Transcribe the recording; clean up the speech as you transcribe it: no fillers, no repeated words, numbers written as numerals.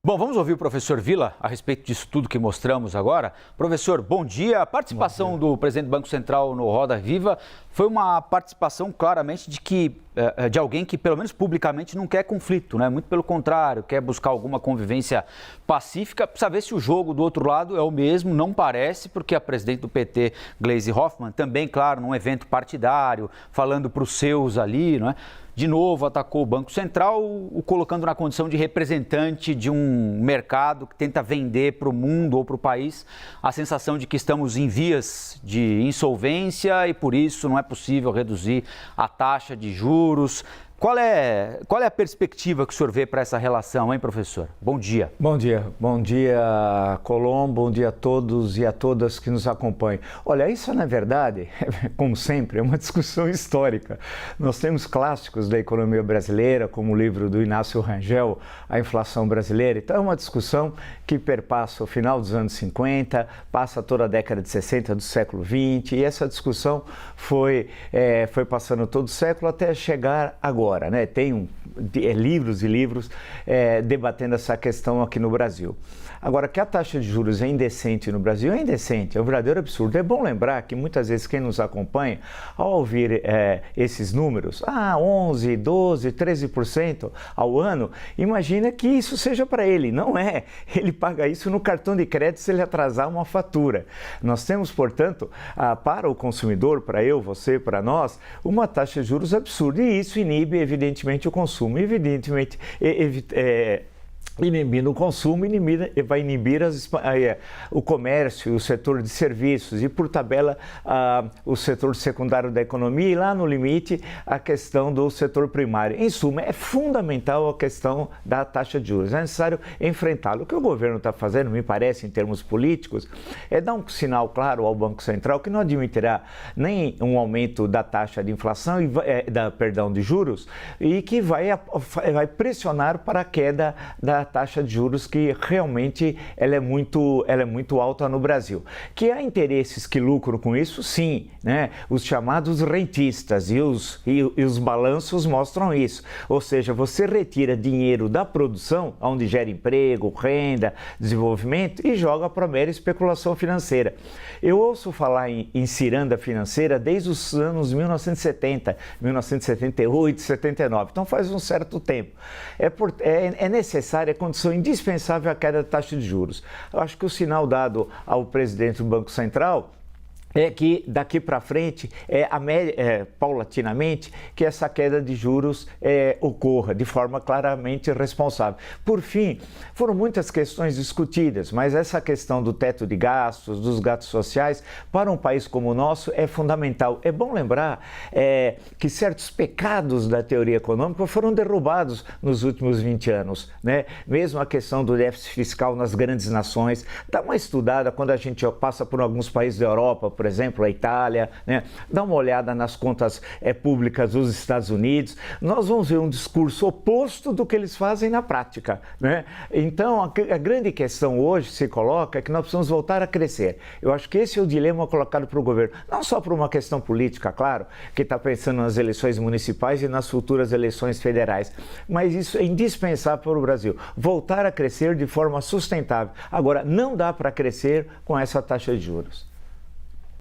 Bom, vamos ouvir o professor Villa a respeito disso tudo que mostramos agora. Professor, bom dia. A participação do presidente do Banco Central no Roda Viva foi uma participação claramente de alguém que, pelo menos publicamente, não quer conflito, né? Muito pelo contrário, quer buscar alguma convivência pacífica. Precisa ver se o jogo do outro lado é o mesmo, não parece, porque a presidente do PT, Gleisi Hoffmann, também, claro, num evento partidário, falando para os seus ali, não é? De novo, atacou o Banco Central, o colocando na condição de representante de um mercado que tenta vender para o mundo ou para o país a sensação de que estamos em vias de insolvência e, por isso, não é possível reduzir a taxa de juros. Qual é a perspectiva que o senhor vê para essa relação, hein, professor? Bom dia. Bom dia, Colom, bom dia a todos e a todas que nos acompanham. Olha, isso na verdade, como sempre, é uma discussão histórica. Nós temos clássicos da economia brasileira, como o livro do Inácio Rangel, A Inflação Brasileira. Então é uma discussão que perpassa o final dos anos 50, passa toda a década de 60 do século 20, e essa discussão foi passando todo o século até chegar agora. Né? Tem livros e livros debatendo essa questão aqui no Brasil. Agora, que a taxa de juros é indecente no Brasil, é indecente, é um verdadeiro absurdo. É bom lembrar que muitas vezes quem nos acompanha, ao ouvir esses números, 11, 12, 13% ao ano, imagina que isso seja para ele. Não é. Ele paga isso no cartão de crédito se ele atrasar uma fatura. Nós temos, portanto, para o consumidor, para eu, você, para nós, uma taxa de juros absurda, e isso inibe, evidentemente, o consumo. Evidentemente, inibindo o consumo, vai inibir o comércio, o setor de serviços e, por tabela, o setor secundário da economia e, lá no limite, a questão do setor primário. Em suma, é fundamental a questão da taxa de juros. É necessário enfrentá-lo. O que o governo está fazendo, me parece, em termos políticos, é dar um sinal claro ao Banco Central que não admitirá nem um aumento da taxa de inflação, de juros, e que vai pressionar para a queda da taxa de juros, que realmente ela é muito alta no Brasil. Que há interesses que lucram com isso, sim, né? Os chamados rentistas e os balanços mostram isso. Ou seja, você retira dinheiro da produção, onde gera emprego, renda, desenvolvimento, e joga para a mera especulação financeira. Eu ouço falar em ciranda financeira desde os anos 1970, 1978, 79, então faz um certo tempo. É necessária, é condição indispensável a queda da taxa de juros. Eu acho que o sinal dado ao presidente do Banco Central é que daqui para frente, paulatinamente, que essa queda de juros ocorra de forma claramente responsável. Por fim, foram muitas questões discutidas, mas essa questão do teto de gastos, dos gastos sociais, para um país como o nosso, é fundamental. É bom lembrar que certos pecados da teoria econômica foram derrubados nos últimos 20 anos, né? Mesmo a questão do déficit fiscal nas grandes nações, dá uma estudada quando a gente passa por alguns países da Europa, por exemplo, a Itália, né? Dá uma olhada nas contas públicas dos Estados Unidos, nós vamos ver um discurso oposto do que eles fazem na prática, né? Então, a grande questão hoje se coloca é que nós precisamos voltar a crescer. Eu acho que esse é o dilema colocado para o governo, não só por uma questão política, claro, que está pensando nas eleições municipais e nas futuras eleições federais, mas isso é indispensável para o Brasil, voltar a crescer de forma sustentável. Agora, não dá para crescer com essa taxa de juros.